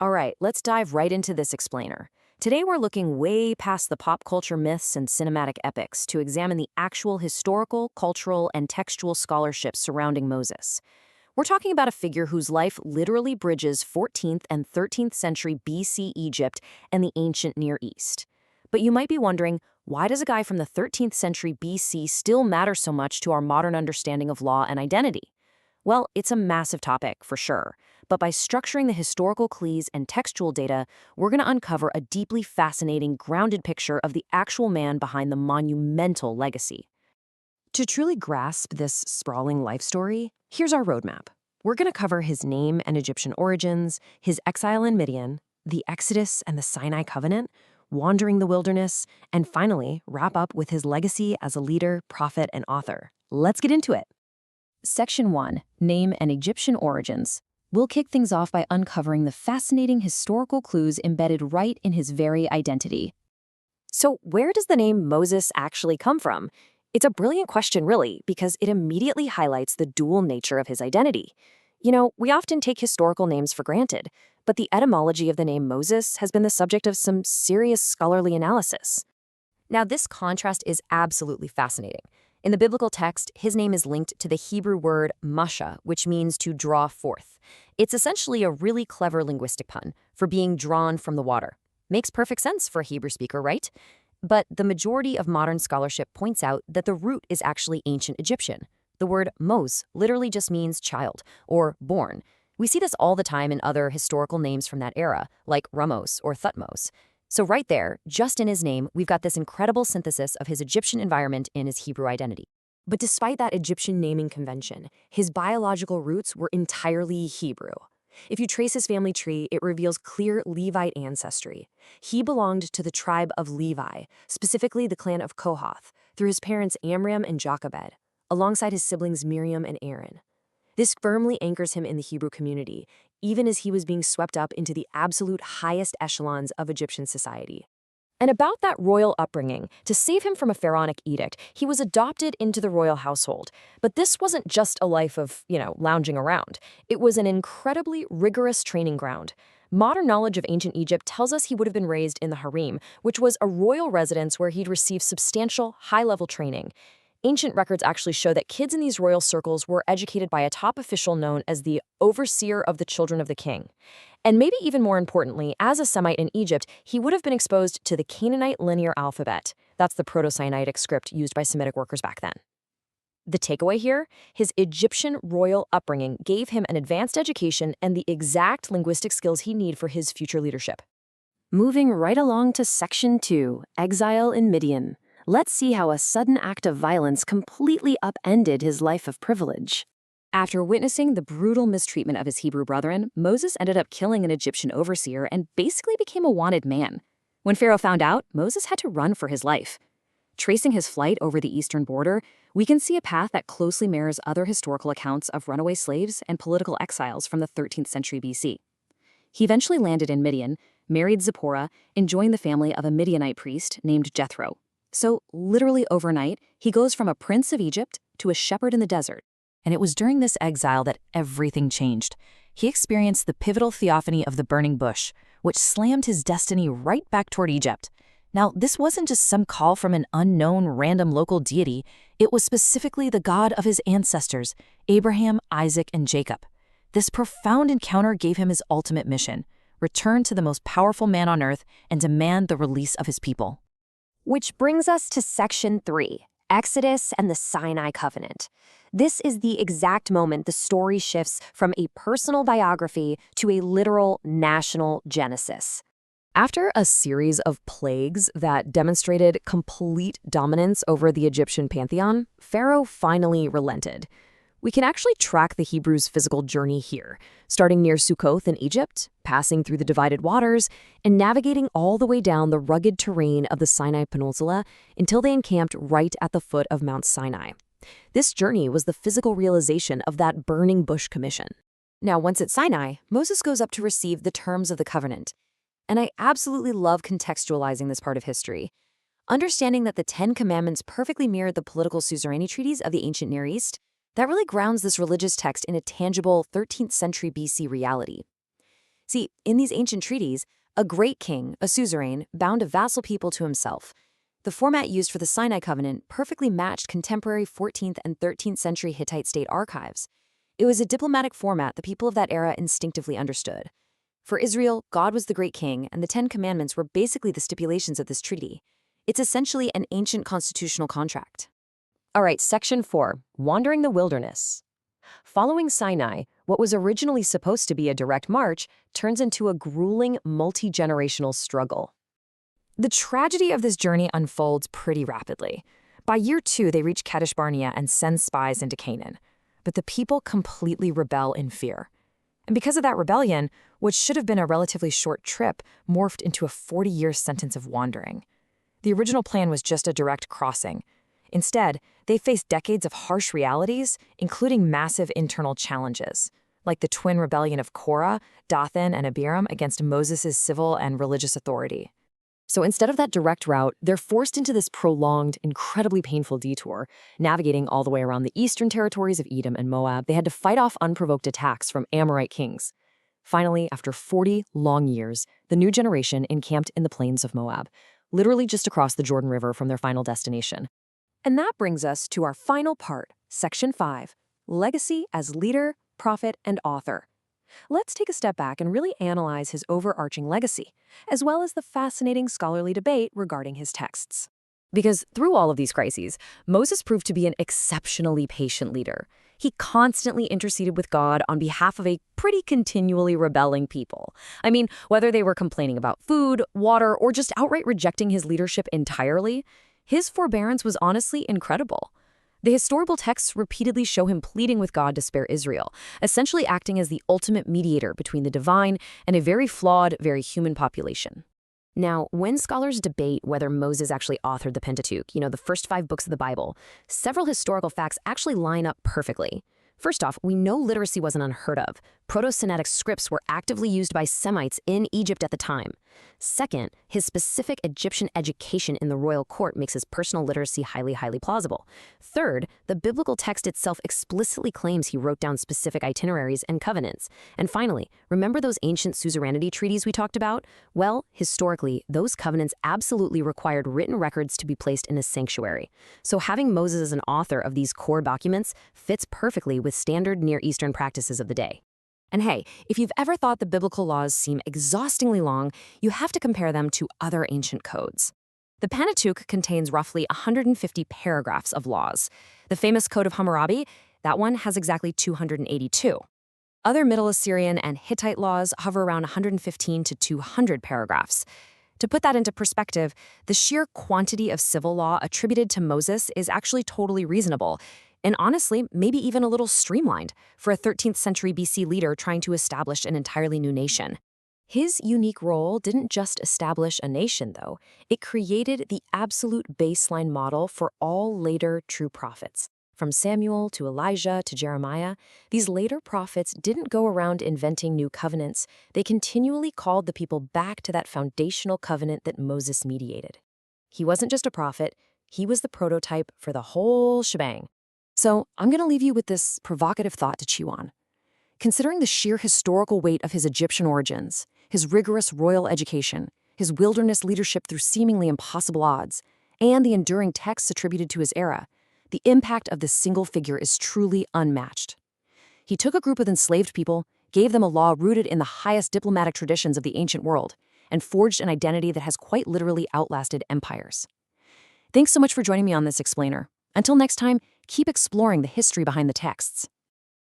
All right, let's dive right into this explainer. Today we're looking way past the pop culture myths and cinematic epics to examine the actual historical, cultural, and textual scholarship surrounding Moses. We're talking about a figure whose life literally bridges 14th and 13th century BC Egypt and the ancient Near East. But you might be wondering, why does a guy from the 13th century BC still matter so much to our modern understanding of law and identity? Well, it's a massive topic, for sure. But by structuring the historical clues and textual data, we're going to uncover a deeply fascinating, grounded picture of the actual man behind the monumental legacy. To truly grasp this sprawling life story, here's our roadmap. We're going to cover his name and Egyptian origins, his exile in Midian, the Exodus and the Sinai Covenant, wandering the wilderness, and finally wrap up with his legacy as a leader, prophet, and author. Let's get into it. Section 1, Name and Egyptian Origins. We'll kick things off by uncovering the fascinating historical clues embedded right in his very identity. So where does the name Moses actually come from? It's a brilliant question, really, because it immediately highlights the dual nature of his identity. You know, we often take historical names for granted, but the etymology of the name Moses has been the subject of some serious scholarly analysis. Now, this contrast is absolutely fascinating. In the biblical text, his name is linked to the Hebrew word Masha, which means to draw forth. It's essentially a really clever linguistic pun for being drawn from the water. Makes perfect sense for a Hebrew speaker, right? But the majority of modern scholarship points out that the root is actually ancient Egyptian. The word Mose literally just means child or born. We see this all the time in other historical names from that era, like Ramos or Thutmose. So right there, just in his name, we've got this incredible synthesis of his Egyptian environment in his Hebrew identity. But despite that Egyptian naming convention, his biological roots were entirely Hebrew. If you trace his family tree, it reveals clear Levite ancestry. He belonged to the tribe of Levi, specifically the clan of Kohath, through his parents Amram and Jochebed, alongside his siblings Miriam and Aaron. This firmly anchors him in the Hebrew community, even as he was being swept up into the absolute highest echelons of Egyptian society. And about that royal upbringing, to save him from a pharaonic edict, he was adopted into the royal household. But this wasn't just a life of, lounging around. It was an incredibly rigorous training ground. Modern knowledge of ancient Egypt tells us he would have been raised in the Harim, which was a royal residence where he'd received substantial, high-level training. Ancient records actually show that kids in these royal circles were educated by a top official known as the overseer of the children of the king. And maybe even more importantly, as a Semite in Egypt, he would have been exposed to the Canaanite linear alphabet. That's the Proto-Sinaitic script used by Semitic workers back then. The takeaway here? His Egyptian royal upbringing gave him an advanced education and the exact linguistic skills he needed for his future leadership. Moving right along to Section 2, Exile in Midian. Let's see how a sudden act of violence completely upended his life of privilege. After witnessing the brutal mistreatment of his Hebrew brethren, Moses ended up killing an Egyptian overseer and basically became a wanted man. When Pharaoh found out, Moses had to run for his life. Tracing his flight over the eastern border, we can see a path that closely mirrors other historical accounts of runaway slaves and political exiles from the 13th century BC. He eventually landed in Midian, married Zipporah, and joined the family of a Midianite priest named Jethro. So, literally overnight, he goes from a prince of Egypt to a shepherd in the desert. And it was during this exile that everything changed. He experienced the pivotal theophany of the burning bush, which slammed his destiny right back toward Egypt. Now, this wasn't just some call from an unknown random local deity. It was specifically the God of his ancestors, Abraham, Isaac, and Jacob. This profound encounter gave him his ultimate mission: return to the most powerful man on earth and demand the release of his people. Which brings us to Section 3, Exodus and the Sinai Covenant. This is the exact moment the story shifts from a personal biography to a literal national genesis. After a series of plagues that demonstrated complete dominance over the Egyptian pantheon, Pharaoh finally relented. We can actually track the Hebrews' physical journey here, starting near Sukkoth in Egypt, passing through the divided waters, and navigating all the way down the rugged terrain of the Sinai Peninsula until they encamped right at the foot of Mount Sinai. This journey was the physical realization of that burning bush commission. Now, once at Sinai, Moses goes up to receive the terms of the covenant. And I absolutely love contextualizing this part of history. Understanding that the Ten Commandments perfectly mirrored the political suzerainty treaties of the ancient Near East, that really grounds this religious text in a tangible 13th century BC reality. See, in these ancient treaties, a great king, a suzerain, bound a vassal people to himself. The format used for the Sinai Covenant perfectly matched contemporary 14th and 13th century Hittite state archives. It was a diplomatic format the people of that era instinctively understood. For Israel, God was the great king, and the Ten Commandments were basically the stipulations of this treaty. It's essentially an ancient constitutional contract. All right, Section 4, Wandering the Wilderness. Following Sinai, what was originally supposed to be a direct march turns into a grueling, multi-generational struggle. The tragedy of this journey unfolds pretty rapidly. By year 2, they reach Kadesh Barnea and send spies into Canaan. But the people completely rebel in fear. And because of that rebellion, what should have been a relatively short trip morphed into a 40-year sentence of wandering. The original plan was just a direct crossing. Instead, they faced decades of harsh realities, including massive internal challenges, like the twin rebellion of Korah, Dathan, and Abiram against Moses' civil and religious authority. So instead of that direct route, they're forced into this prolonged, incredibly painful detour, navigating all the way around the eastern territories of Edom and Moab. They had to fight off unprovoked attacks from Amorite kings. Finally, after 40 long years, the new generation encamped in the plains of Moab, literally just across the Jordan River from their final destination. And that brings us to our final part, Section 5, Legacy as Leader, Prophet, and Author. Let's take a step back and really analyze his overarching legacy, as well as the fascinating scholarly debate regarding his texts. Because through all of these crises, Moses proved to be an exceptionally patient leader. He constantly interceded with God on behalf of a pretty continually rebelling people. I mean, whether they were complaining about food, water, or just outright rejecting his leadership entirely, his forbearance was honestly incredible. The historical texts repeatedly show him pleading with God to spare Israel, essentially acting as the ultimate mediator between the divine and a very flawed, very human population. Now, when scholars debate whether Moses actually authored the Pentateuch, the first 5 books of the Bible, several historical facts actually line up perfectly. First off, we know literacy wasn't unheard of. Proto-Sinaitic scripts were actively used by Semites in Egypt at the time. Second, his specific Egyptian education in the royal court makes his personal literacy highly plausible. Third, the biblical text itself explicitly claims he wrote down specific itineraries and covenants. And finally, remember those ancient suzerainty treaties we talked about? Well, historically, those covenants absolutely required written records to be placed in a sanctuary. So having Moses as an author of these core documents fits perfectly with standard Near Eastern practices of the day. And hey, if you've ever thought the biblical laws seem exhaustingly long, you have to compare them to other ancient codes. The Pentateuch contains roughly 150 paragraphs of laws. The famous Code of Hammurabi, that one has exactly 282. Other Middle Assyrian and Hittite laws hover around 115 to 200 paragraphs. To put that into perspective, the sheer quantity of civil law attributed to Moses is actually totally reasonable, and honestly, maybe even a little streamlined for a 13th century BC leader trying to establish an entirely new nation. His unique role didn't just establish a nation, though. It created the absolute baseline model for all later true prophets. From Samuel to Elijah to Jeremiah, these later prophets didn't go around inventing new covenants. They continually called the people back to that foundational covenant that Moses mediated. He wasn't just a prophet, he was the prototype for the whole shebang. So I'm going to leave you with this provocative thought to chew on. Considering the sheer historical weight of his Egyptian origins, his rigorous royal education, his wilderness leadership through seemingly impossible odds, and the enduring texts attributed to his era, the impact of this single figure is truly unmatched. He took a group of enslaved people, gave them a law rooted in the highest diplomatic traditions of the ancient world, and forged an identity that has quite literally outlasted empires. Thanks so much for joining me on this explainer. Until next time, keep exploring the history behind the texts.